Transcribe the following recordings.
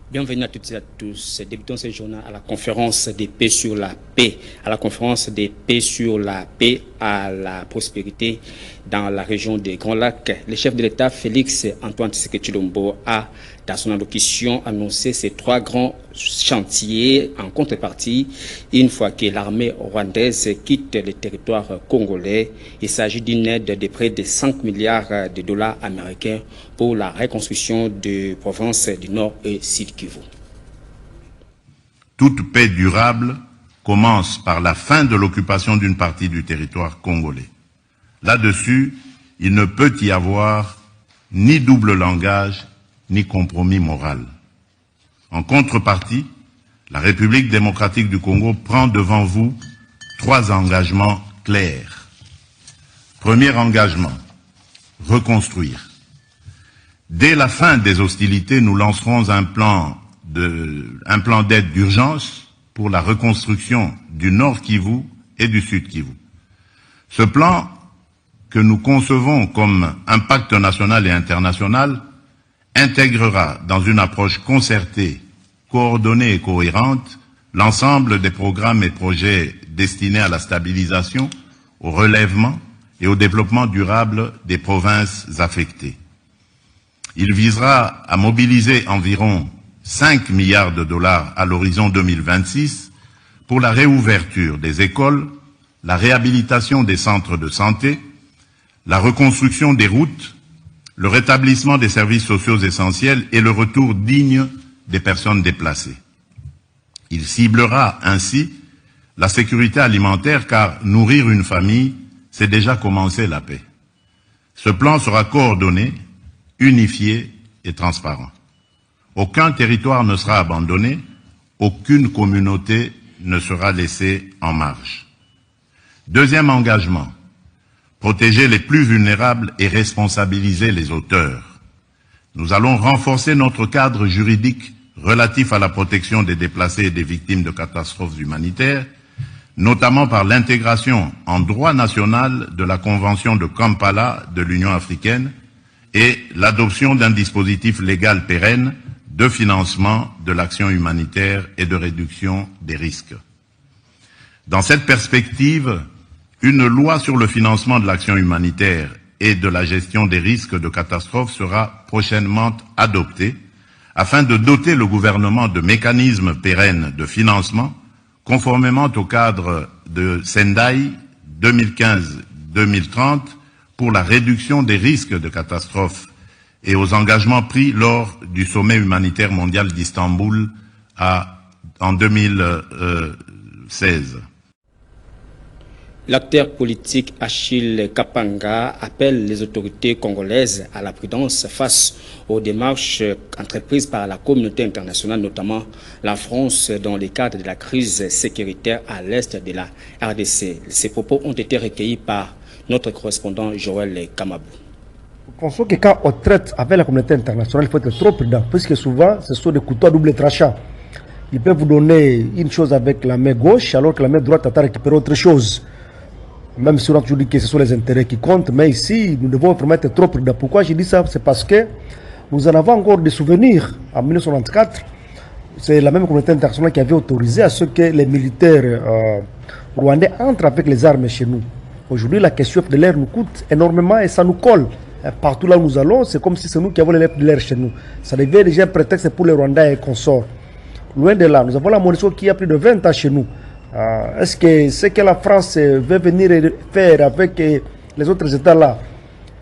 Bienvenue à toutes et à tous. Débutons ce journal à la conférence des paix sur la paix, à la conférence des paix sur la paix, à la prospérité dans la région des Grands Lacs. Le chef de l'État, Félix Antoine Tshisekedi Tshilombo, a, dans son allocution, annoncé ces trois grands chantiers en contrepartie. Une fois que l'armée rwandaise quitte le territoire congolais, il s'agit d'une aide de près de 5 milliards de dollars américains pour la reconstruction des provinces du Nord et Sud Kivu. Toute paix durable commence par la fin de l'occupation d'une partie du territoire congolais. Là-dessus, il ne peut y avoir ni double langage, ni compromis moral. En contrepartie, la République démocratique du Congo prend devant vous 3 engagements clairs. Premier engagement, reconstruire. Dès la fin des hostilités, nous lancerons un plan d'aide d'urgence pour la reconstruction du Nord Kivu et du Sud Kivu. Ce plan, que nous concevons comme un pacte national et international, intégrera dans une approche concertée, coordonnée et cohérente l'ensemble des programmes et projets destinés à la stabilisation, au relèvement et au développement durable des provinces affectées. Il visera à mobiliser environ 5 milliards de dollars à l'horizon 2026 pour la réouverture des écoles, la réhabilitation des centres de santé, la reconstruction des routes, le rétablissement des services sociaux essentiels et le retour digne des personnes déplacées. Il ciblera ainsi la sécurité alimentaire car nourrir une famille, c'est déjà commencer la paix. Ce plan sera coordonné, unifié et transparent. Aucun territoire ne sera abandonné, aucune communauté ne sera laissée en marge. Deuxième engagement, protéger les plus vulnérables et responsabiliser les auteurs. Nous allons renforcer notre cadre juridique relatif à la protection des déplacés et des victimes de catastrophes humanitaires, notamment par l'intégration en droit national de la Convention de Kampala de l'Union africaine et l'adoption d'un dispositif légal pérenne de financement de l'action humanitaire et de réduction des risques. Dans cette perspective, une loi sur le financement de l'action humanitaire et de la gestion des risques de catastrophe sera prochainement adoptée afin de doter le gouvernement de mécanismes pérennes de financement conformément au cadre de Sendai 2015-2030 pour la réduction des risques de catastrophe et aux engagements pris lors du sommet humanitaire mondial d'Istanbul en 2016. L'acteur politique Achille Kapanga appelle les autorités congolaises à la prudence face aux démarches entreprises par la communauté internationale, notamment la France, dans le cadre de la crise sécuritaire à l'est de la RDC. Ces propos ont été recueillis par notre correspondant Joël Kamabou. Nous pensons que quand on traite avec la communauté internationale, il faut être trop prudent, puisque souvent, ce sont des couteaux à double tranchant. Ils peuvent vous donner une chose avec la main gauche, alors que la main droite attend à récupérer autre chose. Même si on a toujours dit que ce sont les intérêts qui comptent, mais ici, nous devons vraiment être trop prudents. Pourquoi je dis ça? C'est parce que nous en avons encore des souvenirs. En 1994, c'est la même communauté internationale qui avait autorisé à ce que les militaires rwandais entrent avec les armes chez nous. Aujourd'hui, la question de l'air nous coûte énormément et ça nous colle. Partout là où nous allons, c'est comme si c'est nous qui avons de l'air chez nous. Ça devient déjà un prétexte pour les Rwandais et consorts. Loin de là, nous avons la MONUSCO qui a plus de 20 ans chez nous. Est-ce que ce que la France veut venir faire avec les autres États là,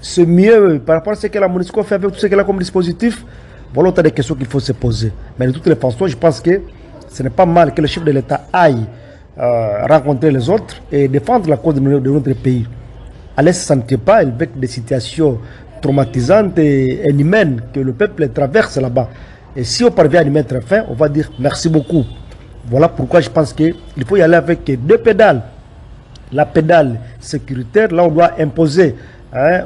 c'est mieux par rapport à ce que la MONUSCO fait avec tout ce qu'elle a comme dispositif? Voilà autant de questions qu'il faut se poser. Mais de toutes les façons, je pense que ce n'est pas mal que le chef de l'État aille rencontrer les autres et défendre la cause de notre pays. Elle ne se sentait pas avec des situations traumatisantes et inhumaines que le peuple traverse là-bas. Et si on parvient à y mettre fin, on va dire merci beaucoup. Voilà pourquoi je pense qu'il faut y aller avec 2 pédales. La pédale sécuritaire, là on doit imposer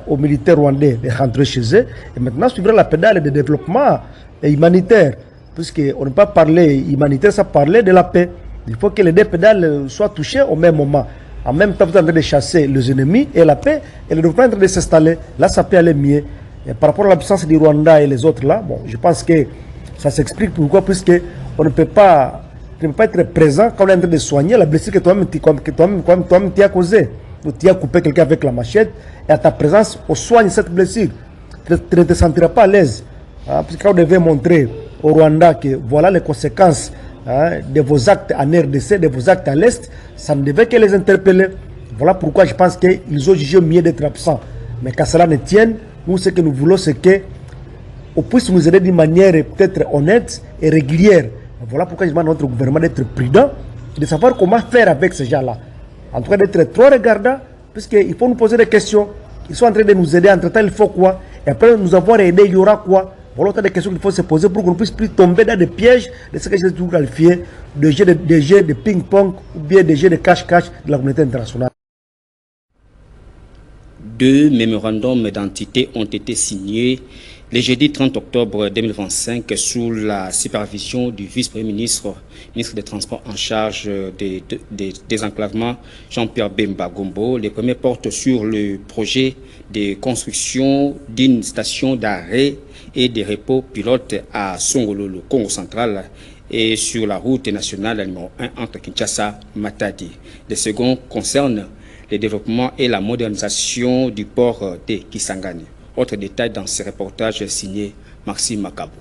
aux militaires rwandais de rentrer chez eux. Et maintenant suivra la pédale de développement humanitaire. Puisqu'on ne peut pas parler humanitaire, ça parler de la paix. Il faut que les 2 pédales soient touchées au même moment. En même temps, vous êtes en train de chasser les ennemis et la paix, et le développement est en train de s'installer. Là, ça peut aller mieux. Et par rapport à l'absence du Rwanda et les autres là, bon, je pense que Ça s'explique pourquoi, puisque on ne peut pas être présent quand on est en train de soigner la blessure que toi-même tu as causée. Tu as coupé quelqu'un avec la machette et à ta présence, on soigne cette blessure. Tu ne te sentiras pas à l'aise. Hein, parce que quand on devait montrer au Rwanda que voilà les conséquences de vos actes en RDC, de vos actes à l'Est, ça ne devait que les interpeller. Voilà pourquoi je pense qu'ils ont jugé mieux d'être absents. Mais qu'à cela ne tienne, nous, ce que nous voulons, c'est qu'on puisse nous aider d'une manière peut-être honnête et régulière. Voilà pourquoi je demande à notre gouvernement d'être prudent, de savoir comment faire avec ces gens-là. En tout cas, d'être trop regardant, puisqu'il faut nous poser des questions. Ils sont en train de nous aider, entre-temps, il faut quoi? Et après nous avoir aidé, il y aura quoi? Voilà autant de questions qu'il faut se poser pour qu'on ne puisse plus tomber dans des pièges de ce que j'ai toujours qualifié de jeux de ping-pong ou bien des jeux de cache-cache de la communauté internationale. 2 mémorandums d'identité ont été signés le jeudi 30 octobre 2025 sous la supervision du vice-premier ministre, ministre des Transports en charge des désenclavements, Jean-Pierre Bemba Gombo. Les premiers portent sur le projet de construction d'une station d'arrêt et de repos pilote à Songolo, le Congo central, et sur la route nationale numéro 1 entre Kinshasa et Matadi. Les seconds concernent le développement et la modernisation du port de Kisangani. Autre détail dans ce reportage signé Maxime Makabou.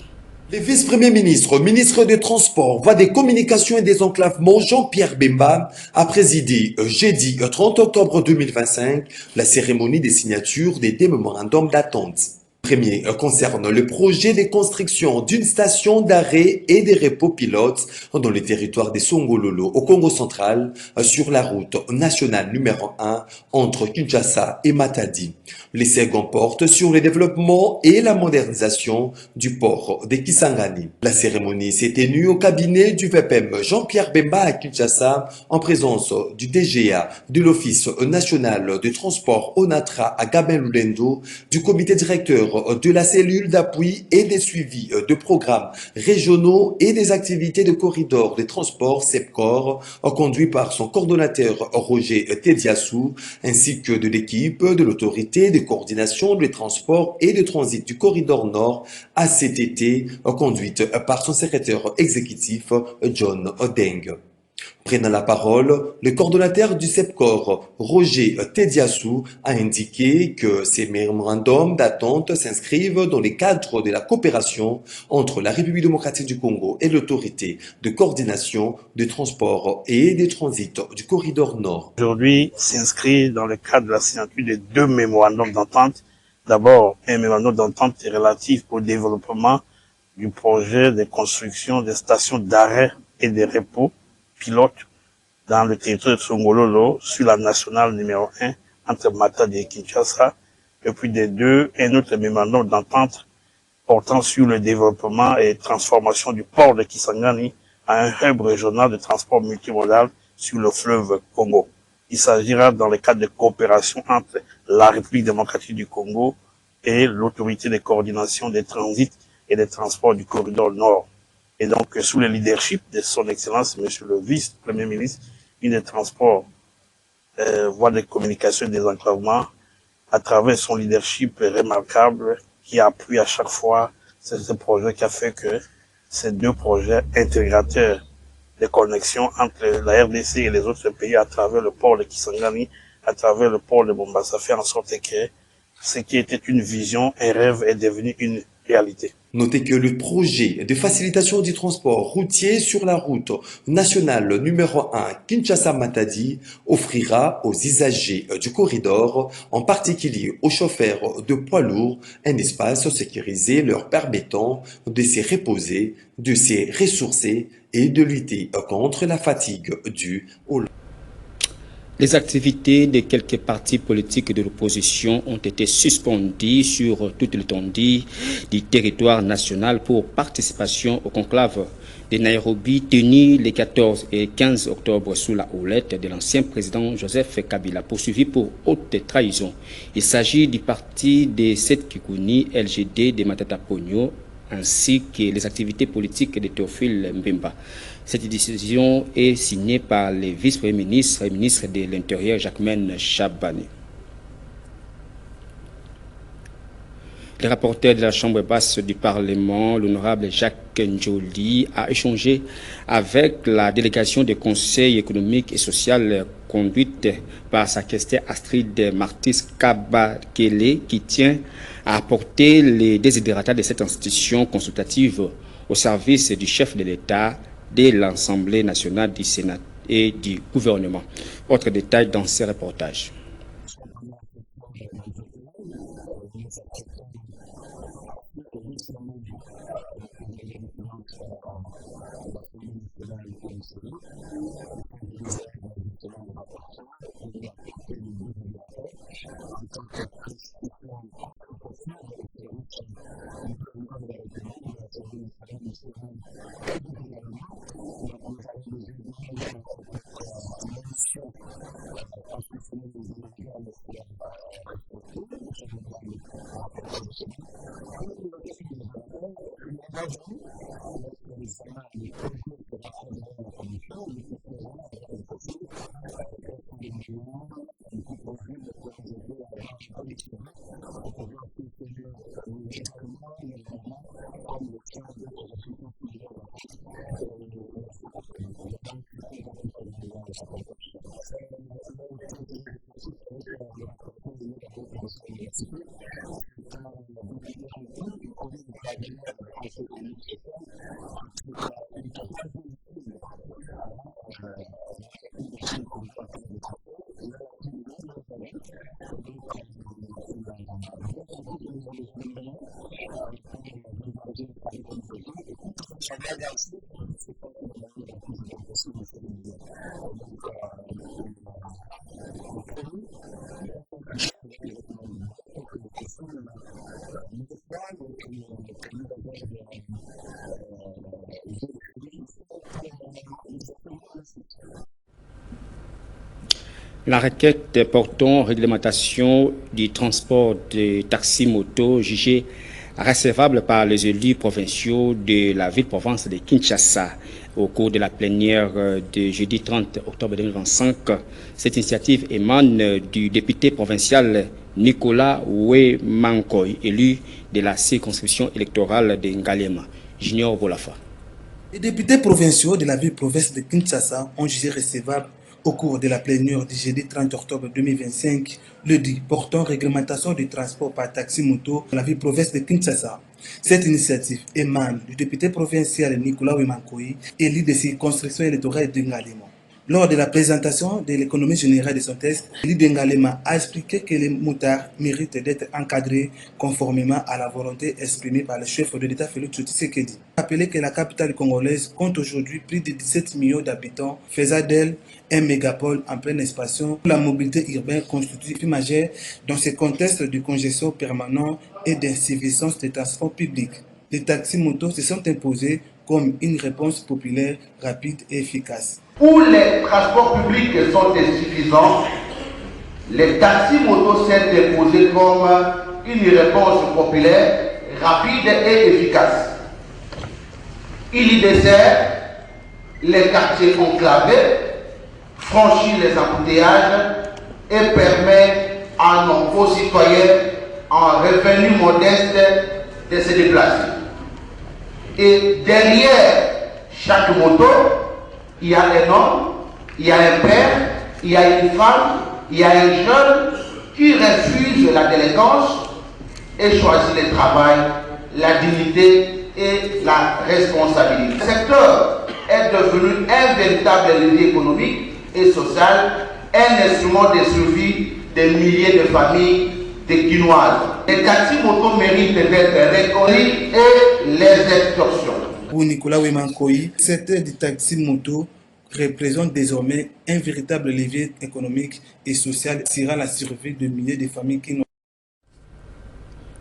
Le vice-premier ministre, ministre des Transports, voies des communications et des enclavements, Jean-Pierre Bemba, a présidé jeudi 30 octobre 2025 la cérémonie des signatures des deux mémorandums d'attente. Le premier concerne le projet de construction d'une station d'arrêt et de repos pilotes dans le territoire de Songololo au Congo central sur la route nationale numéro 1 entre Kinshasa et Matadi. Le second porte sur le développement et la modernisation du port de Kisangani. La cérémonie s'est tenue au cabinet du VPM Jean-Pierre Bemba à Kinshasa en présence du DGA de l'Office national de transport ONATRA à Gabin Lulendo, du comité directeur de la cellule d'appui et des suivis de programmes régionaux et des activités de corridors de transport CEPCOR, conduit par son coordonnateur Roger Tediassou, ainsi que de l'équipe de l'autorité de coordination des transports et de transit du corridor nord ACTT, conduite par son secrétaire exécutif John Odeng. Prenant la parole, le coordonnateur du CEPCOR, Roger Tediassou, a indiqué que ces mémorandums d'attente s'inscrivent dans les cadres de la coopération entre la République démocratique du Congo et l'autorité de coordination de transport et des transits du corridor nord. Aujourd'hui, s'inscrit dans le cadre de la signature de 2 mémorandums d'entente. D'abord, un mémorandum d'entente relatif au développement du projet de construction des stations d'arrêt et de repos pilote dans le territoire de Songololo sur la nationale numéro 1 entre Matadi et Kinshasa. Et puis des deux, un autre mémorandum d'entente portant sur le développement et transformation du port de Kisangani à un hub régional de transport multimodal sur le fleuve Congo. Il s'agira dans le cadre de coopération entre la République démocratique du Congo et l'autorité de coordination des transits et des transports du corridor nord. Et donc, sous le leadership de son Excellence, Monsieur le Vice-Premier ministre, ministre des Transports, voies de communication et des enclavements, à travers son leadership remarquable, qui appuie à chaque fois ce projet qui a fait que ces 2 projets intégrateurs de connexion entre la RDC et les autres pays à travers le port de Kisangani, à travers le port de Mombasa, fait en sorte que ce qui était une vision, un rêve, est devenu une réalité. Notez que le projet de facilitation du transport routier sur la route nationale numéro 1 Kinshasa-Matadi offrira aux usagers du corridor, en particulier aux chauffeurs de poids lourds, un espace sécurisé leur permettant de se reposer, de se ressourcer et de lutter contre la fatigue due au... Les activités de quelques partis politiques de l'opposition ont été suspendues sur toute l'étendue du territoire national pour participation au conclave de Nairobi tenu les 14 et 15 octobre sous la houlette de l'ancien président Joseph Kabila, poursuivi pour haute trahison. Il s'agit du parti de Seth Kikuni, LGD de Matata Pogno, ainsi que les activités politiques de Théophile Mbemba. Cette décision est signée par le vice-premier ministre et ministre de l'Intérieur, Jacquemaine Chabani. Le rapporteur de la Chambre basse du Parlement, l'honorable Jacques Njoli, a échangé avec la délégation du Conseil économique et social conduite par sa questeur Astrid Martis Kabakele, qui tient à apporter les désidérata de cette institution consultative au service du chef de l'État, de l'Assemblée nationale, du Sénat et du gouvernement. Autre détail dans ces reportages. La requête portant réglementation du transport de taxi-moto jugée recevable par les élus provinciaux de la ville-province de Kinshasa au cours de la plénière de jeudi 30 octobre 2025. Cette initiative émane du député provincial Nicolas Wemankoy, élu de la circonscription électorale de Ngalema. Junior Bolafa. Les députés provinciaux de la ville-province de Kinshasa ont jugé recevable au cours de la plénière du jeudi 30 octobre 2025, le dit portant réglementation du transport par taxi-moto dans la ville-province de Kinshasa. Cette initiative émane du député provincial Nicolas Wemankoy, élu de circonscription électorale de Ngalema. Lors de la présentation de l'économie générale de son texte, l'élu de Ngalema a expliqué que les motards méritent d'être encadrés conformément à la volonté exprimée par le chef de l'État Félix Tshisekedi. Rappelez que la capitale congolaise compte aujourd'hui plus de 17 millions d'habitants, faisant d'elle un mégapole en pleine expansion. La mobilité urbaine constitue une majeure dans ce contexte de congestion permanente et d'insuffisance des transports publics. Les taxis-motos se sont imposés comme une réponse populaire, rapide et efficace. Où les transports publics sont insuffisants, les taxis-motos sont imposés comme une réponse populaire, rapide et efficace. Il y dessert les quartiers enclavés, franchit les embouteillages et permet à nos concitoyens en revenu modeste de se déplacer. Et derrière chaque moto, il y a un homme, il y a un père, il y a une femme, il y a un jeune qui refuse la délinquance et choisit le travail, la dignité et la responsabilité. Le secteur est devenu un véritable levier économique et social, un instrument de survie des milliers de familles quinoises. Les taxis-motos méritent d'être reconnus et les extorsions. Pour Nicolas Wemankoy, le secteur du taxi-moto représente désormais un véritable levier économique et social tirant la survie de milliers de familles quinoises.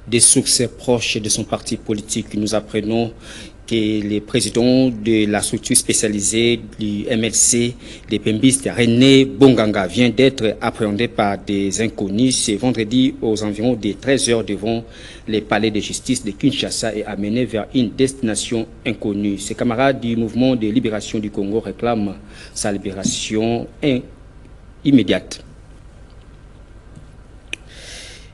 Des sources proches de son parti politique, nous apprenons que le président de la structure spécialisée du MLC des Pembistes, René Bonganga, vient d'être appréhendé par des inconnus ce vendredi aux environs de 13h devant les palais de justice de Kinshasa et amené vers une destination inconnue. Ses camarades du mouvement de libération du Congo réclament sa libération immédiate.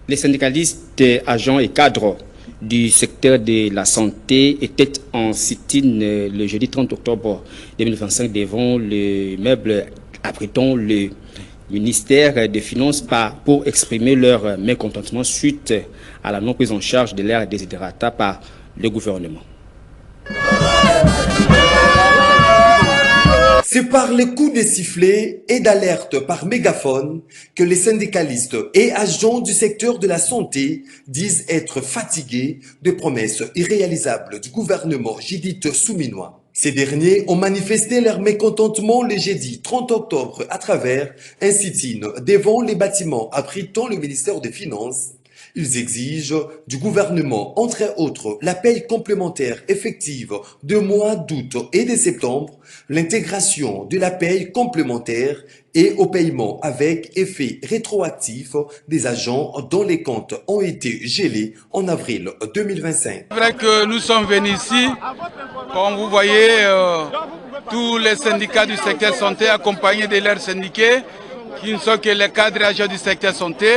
Les syndicalistes, agents et cadres du secteur de la santé était en sit-in le jeudi 30 octobre 2025 devant l'immeuble abritant le ministère des Finances pour exprimer leur mécontentement suite à la non prise en charge de l'air desiderata par le gouvernement. C'est par les coups de sifflet et d'alerte par mégaphone que les syndicalistes et agents du secteur de la santé disent être fatigués de promesses irréalisables du gouvernement Judith Souminois. Ces derniers ont manifesté leur mécontentement le jeudi 30 octobre à travers un sit-in devant les bâtiments abritant le ministère des Finances. Ils exigent du gouvernement, entre autres, la paye complémentaire effective de mois d'août et de septembre, l'intégration de la paye complémentaire et au paiement avec effet rétroactif des agents dont les comptes ont été gelés en avril 2025. C'est vrai que nous sommes venus ici, comme vous voyez, tous les syndicats du secteur santé accompagnés de leurs syndiqués, qui ne sont que les cadres et agents du secteur santé.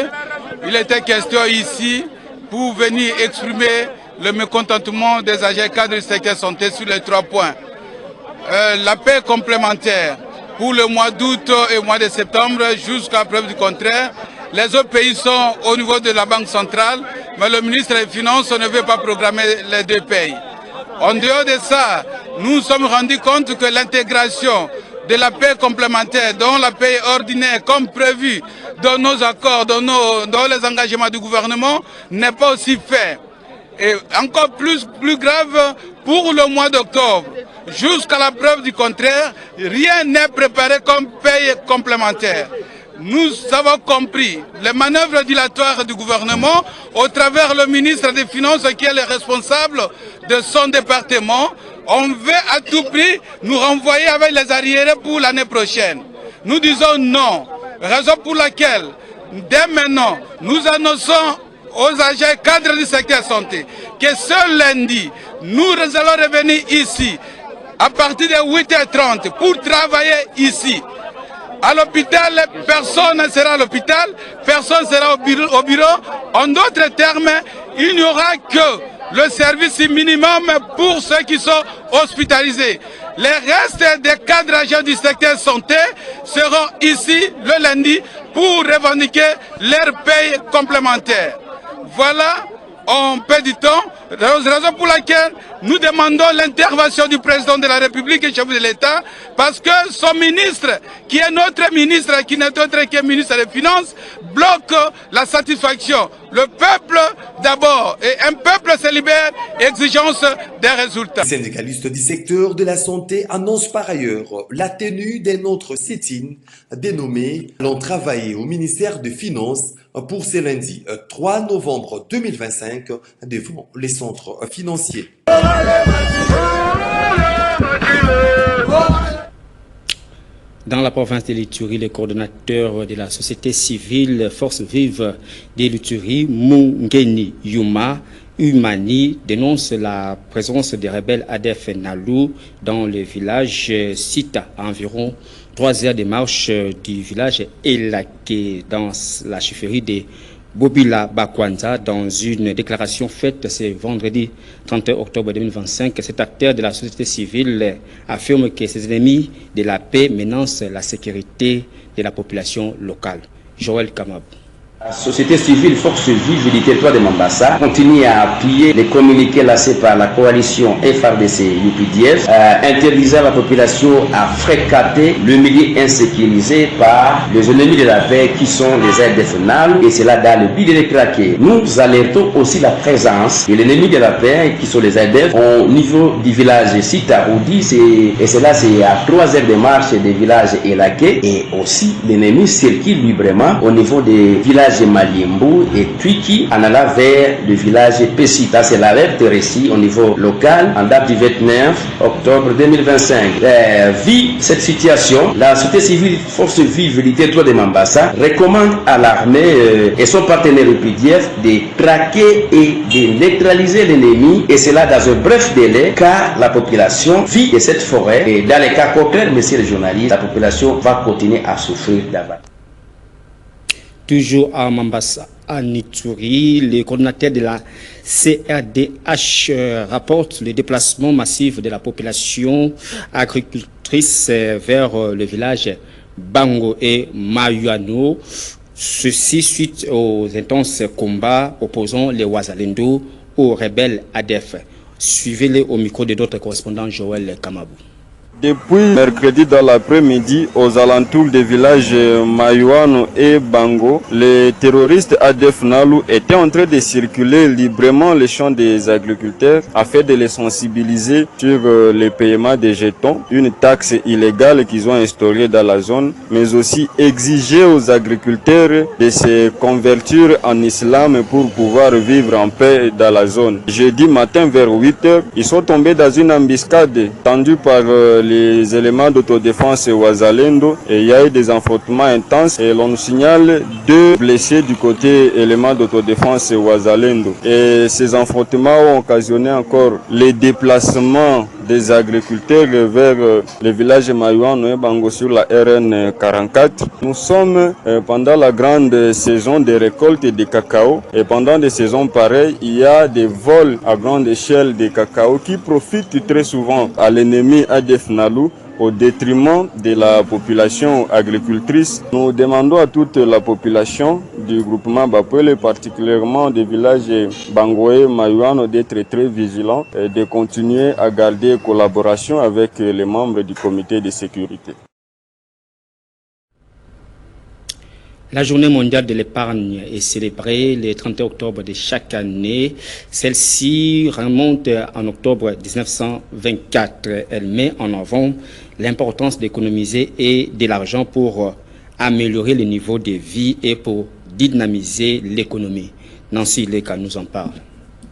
Il était question ici pour venir exprimer le mécontentement des agents cadres du secteur santé sur les 3 points. La paie complémentaire pour le mois d'août et le mois de septembre jusqu'à preuve du contraire. Les autres pays sont au niveau de la Banque centrale, mais le ministre des Finances ne veut pas programmer les 2 pays. En dehors de ça, nous nous sommes rendus compte que l'intégration de la paie complémentaire, dont la paie ordinaire, comme prévu dans nos accords, dans les engagements du gouvernement, n'est pas aussi fait. Et encore plus grave, pour le mois d'octobre, jusqu'à la preuve du contraire, rien n'est préparé comme paie complémentaire. Nous avons compris les manœuvres dilatoires du gouvernement au travers le ministre des Finances qui est le responsable de son département. On veut à tout prix nous renvoyer avec les arriérés pour l'année prochaine. Nous disons non, raison pour laquelle, dès maintenant, nous annonçons aux agents cadres du secteur santé que ce lundi, nous allons revenir ici à partir de 8h30 pour travailler ici. À l'hôpital, personne ne sera à l'hôpital, personne ne sera au bureau. En d'autres termes, il n'y aura que le service minimum pour ceux qui sont hospitalisés. Les restes des cadres agents du secteur santé seront ici le lundi pour revendiquer leur paye complémentaire. Voilà, en peu de temps, raison pour laquelle nous demandons l'intervention du président de la République et chef de l'État, parce que son ministre, qui est notre ministre, qui n'est autre que ministre des Finances, bloque la satisfaction. Le peuple d'abord, et un peuple se libère, exigence des résultats. Les syndicalistes du secteur de la santé annoncent par ailleurs la tenue d'un autre sit-in dénommé « Allons travailler au ministère des Finances » pour ce lundi 3 novembre 2025 devant les centres financiers. Dans la province de l'Ituri, les coordonnateurs de la société civile Force Vive de l'Ituri, Mungeni Yuma Umani, dénoncent la présence des rebelles ADF Nalou dans le village Sita, à environ 3 heures de marche du village Elaké, dans la chefferie de Bobila Bakwanza. Dans une déclaration faite ce vendredi 31 octobre 2025, cet acteur de la société civile affirme que ses ennemis de la paix menacent la sécurité de la population locale. Joël Kamab. La société civile Force Vive du territoire de Mombasa continue à appuyer les communiqués lancés par la coalition FRDC-UPDF interdisant la population à fréquenter le milieu insécurisé par les ennemis de la paix qui sont les ADF NALU, et cela dans le but de les craquer. Nous alertons aussi la présence de l'ennemi de la paix qui sont les ADF au niveau du village Sitaroudi, et cela c'est à 3 heures de marche des villages Elaké, et aussi l'ennemi circule librement au niveau des villages Maliembu et Twiki en allant vers le village Pesita. C'est l'alerte récit au niveau local en date du 29 octobre 2025. Vu cette situation, la société civile Force Vive du territoire de Mombasa recommande à l'armée et son partenaire UPDF de traquer et de neutraliser l'ennemi, et cela dans un bref délai car la population vit de cette forêt, et dans les cas contraires, messieurs les journalistes, la population va continuer à souffrir davantage. Toujours à Mombasa, Anitouri, le coordinateur de la CRDH, rapporte le déplacement massif de la population agricultrice vers le village Bango et Mayuano. Ceci suite aux intenses combats opposant les Ouazalendo aux rebelles ADF. Suivez-les au micro de d'autres correspondants, Joël Kamabou. Depuis mercredi dans l'après-midi, aux alentours des villages Mayuano et Bango, les terroristes ADF Nalu étaient en train de circuler librement les champs des agriculteurs afin de les sensibiliser sur le paiement des jetons, une taxe illégale qu'ils ont instaurée dans la zone, mais aussi exiger aux agriculteurs de se convertir en islam pour pouvoir vivre en paix dans la zone. Jeudi matin vers 8h, ils sont tombés dans une embuscade tendue par les éléments d'autodéfense Ouazalendo et il y a eu des affrontements intenses et l'on nous signale 2 blessés du côté éléments d'autodéfense Ouazalendo. Et ces affrontements ont occasionné encore les déplacements des agriculteurs vers le village Mayuano et Bango sur la RN 44. Nous sommes pendant la grande saison des récoltes de cacao et pendant des saisons pareilles, il y a des vols à grande échelle de cacao qui profitent très souvent à l'ennemi ADF Nalu au détriment de la population agricultrice. Nous demandons à toute la population du groupement Bapouele, particulièrement des villages Bangoé, Mayuano, d'être très vigilants et de continuer à garder collaboration avec les membres du comité de sécurité. La journée mondiale de l'épargne est célébrée le 31 octobre de chaque année. Celle-ci remonte en octobre 1924. Elle met en avant l'importance d'économiser et de l'argent pour améliorer le niveau de vie et pour dynamiser l'économie. Nancy Leka nous en parle.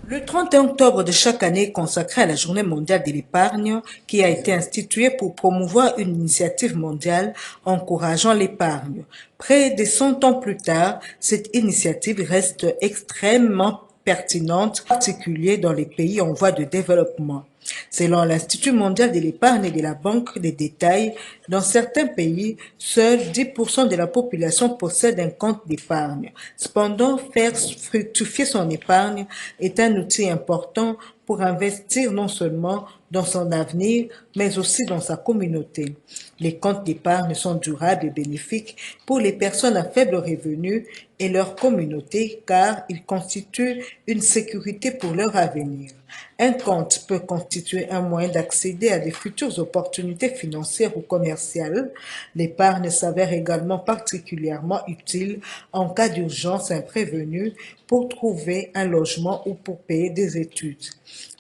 Le 31 octobre de chaque année est consacré à la Journée mondiale de l'épargne qui a été instituée pour promouvoir une initiative mondiale encourageant l'épargne. Près de 100 ans plus tard, cette initiative reste extrêmement pertinente, en particulier dans les pays en voie de développement. Selon l'Institut mondial de l'épargne et de la Banque des détails, dans certains pays, seuls 10% de la population possède un compte d'épargne. Cependant, faire fructifier son épargne est un outil important pour investir non seulement dans son avenir, mais aussi dans sa communauté. Les comptes d'épargne sont durables et bénéfiques pour les personnes à faible revenu et leur communauté car ils constituent une sécurité pour leur avenir. Un compte peut constituer un moyen d'accéder à des futures opportunités financières ou commerciales. L'épargne s'avère également particulièrement utile en cas d'urgence imprévenue pour trouver un logement ou pour payer des études.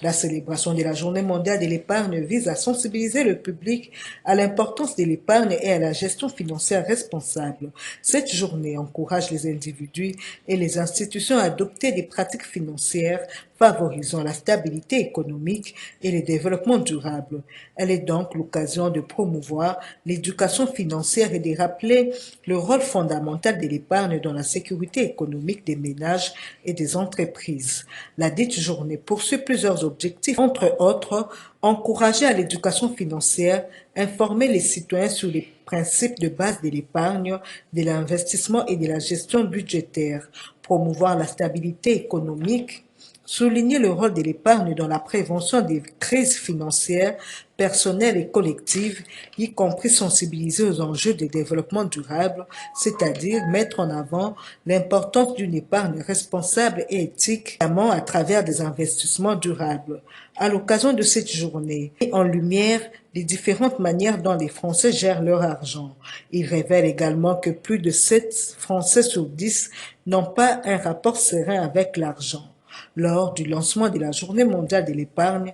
La célébration de la Journée mondiale de l'épargne vise à sensibiliser le public à l'importance de l'épargne et à la gestion financière responsable. Cette journée encourage les individus et les institutions à adopter des pratiques financières favorisant la stabilité économique et le développement durable. Elle est donc l'occasion de promouvoir l'éducation financière et de rappeler le rôle fondamental de l'épargne dans la sécurité économique des ménages et des entreprises. La dite journée poursuit plusieurs objectifs, entre autres, encourager à l'éducation financière, informer les citoyens sur les principes de base de l'épargne, de l'investissement et de la gestion budgétaire, promouvoir la stabilité économique, souligner le rôle de l'épargne dans la prévention des crises financières, personnelles et collectives, y compris sensibiliser aux enjeux de développement durable, c'est-à-dire mettre en avant l'importance d'une épargne responsable et éthique, notamment à travers des investissements durables. À l'occasion de cette journée, met en lumière les différentes manières dont les Français gèrent leur argent. Il révèle également que plus de 7 Français sur 10 n'ont pas un rapport serein avec l'argent. Lors du lancement de la Journée mondiale de l'épargne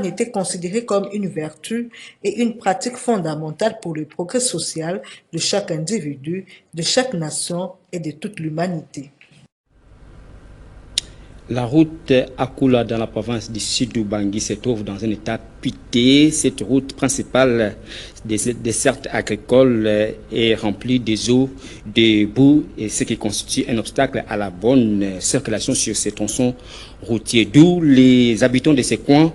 était considérée comme une vertu et une pratique fondamentale pour le progrès social de chaque individu, de chaque nation et de toute l'humanité. La route Akula dans la province du Sud-Ubangi se trouve dans un état piteux. Cette route principale des dessertes agricoles est remplie des eaux, des boues, et ce qui constitue un obstacle à la bonne circulation sur ces tronçons routiers. D'où les habitants de ces coins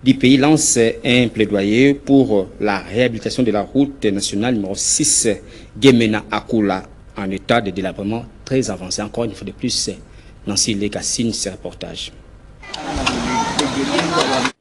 du pays lancent un plaidoyer pour la réhabilitation de la route nationale numéro 6 Gemena Akula en état de délabrement très avancé. Encore une fois de plus, Nancy Lega signe ce reportage.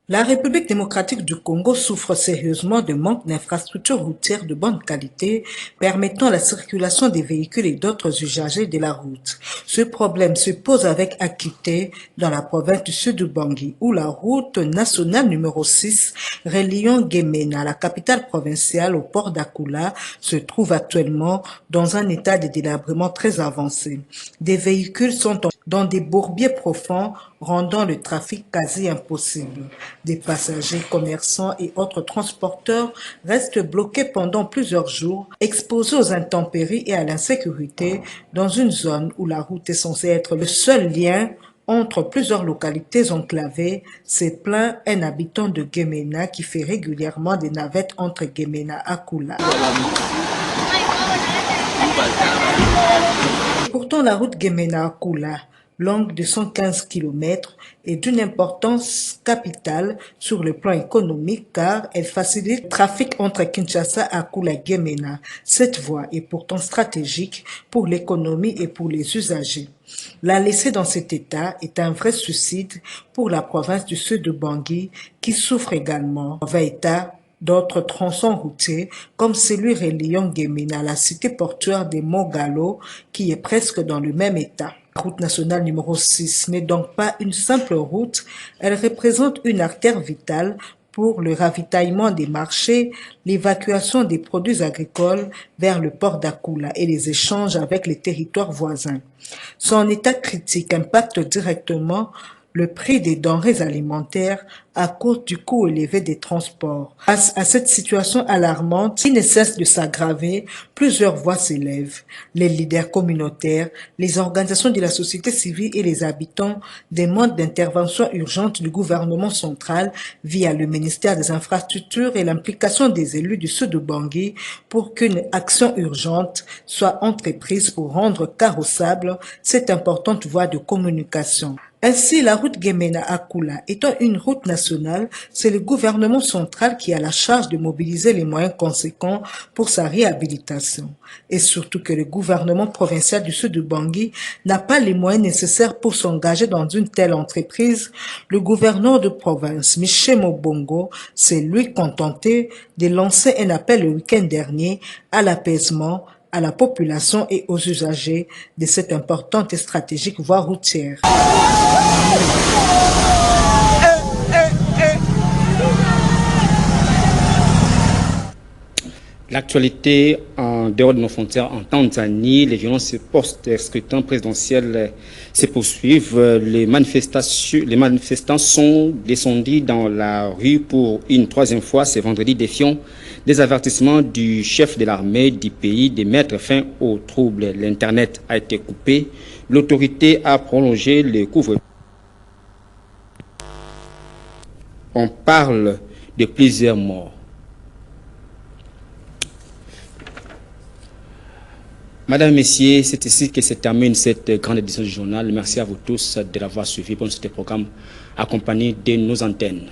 La République démocratique du Congo souffre sérieusement de manque d'infrastructures routières de bonne qualité permettant la circulation des véhicules et d'autres usagers de la route. Ce problème se pose avec acuité dans la province du sud du Bangui où la route nationale numéro 6 reliant Gemena, la capitale provinciale, au port d'Akoula se trouve actuellement dans un état de délabrement très avancé. Des véhicules sont dans des bourbiers profonds rendant le trafic quasi impossible. Des passagers, commerçants et autres transporteurs restent bloqués pendant plusieurs jours, exposés aux intempéries et à l'insécurité dans une zone où la route est censée être le seul lien entre plusieurs localités enclavées, s'est plaint un habitant de Gemena qui fait régulièrement des navettes entre Gemena et Akoula. Pourtant, la route Gemena-Akoula, longue de 115 km, est d'une importance capitale sur le plan économique car elle facilite le trafic entre Kinshasa, Akoula et Gemena. Cette voie est pourtant stratégique pour l'économie et pour les usagers. La laisser dans cet état est un vrai suicide pour la province du sud de Bangui qui souffre également d'un état d'autres tronçons routiers comme celui reliant Gemena à la cité portuaire des Mogalo qui est presque dans le même état. La route nationale numéro 6 n'est donc pas une simple route, elle représente une artère vitale pour le ravitaillement des marchés, l'évacuation des produits agricoles vers le port d'Akoula et les échanges avec les territoires voisins. Son état critique impacte directement le prix des denrées alimentaires à cause du coût élevé des transports. Face à cette situation alarmante qui ne cesse de s'aggraver, plusieurs voix s'élèvent. Les leaders communautaires, les organisations de la société civile et les habitants demandent d'intervention urgente du gouvernement central via le ministère des Infrastructures et l'implication des élus du sud de Bangui pour qu'une action urgente soit entreprise pour rendre carrossable cette importante voie de communication. Ainsi, la route Gemena-Akoula étant une route nationale, c'est le gouvernement central qui a la charge de mobiliser les moyens conséquents pour sa réhabilitation. Et surtout que le gouvernement provincial du sud de Bangui n'a pas les moyens nécessaires pour s'engager dans une telle entreprise, le gouverneur de province, Michel Mobongo, s'est lui contenté de lancer un appel le week-end dernier à l'apaisement, à la population et aux usagers de cette importante et stratégique voie routière. L'actualité en dehors de nos frontières en Tanzanie, les violences post-scrutin présidentiel se poursuivent. Les manifestants sont descendus dans la rue pour une troisième fois ce vendredi, défiant des avertissements du chef de l'armée du pays de mettre fin aux troubles. L'Internet a été coupé. L'autorité a prolongé le couvre-feu. On parle de plusieurs morts. Madame, Messieurs, c'est ici que se termine cette grande édition du journal. Merci à vous tous de l'avoir suivi pour ce programme accompagné de nos antennes.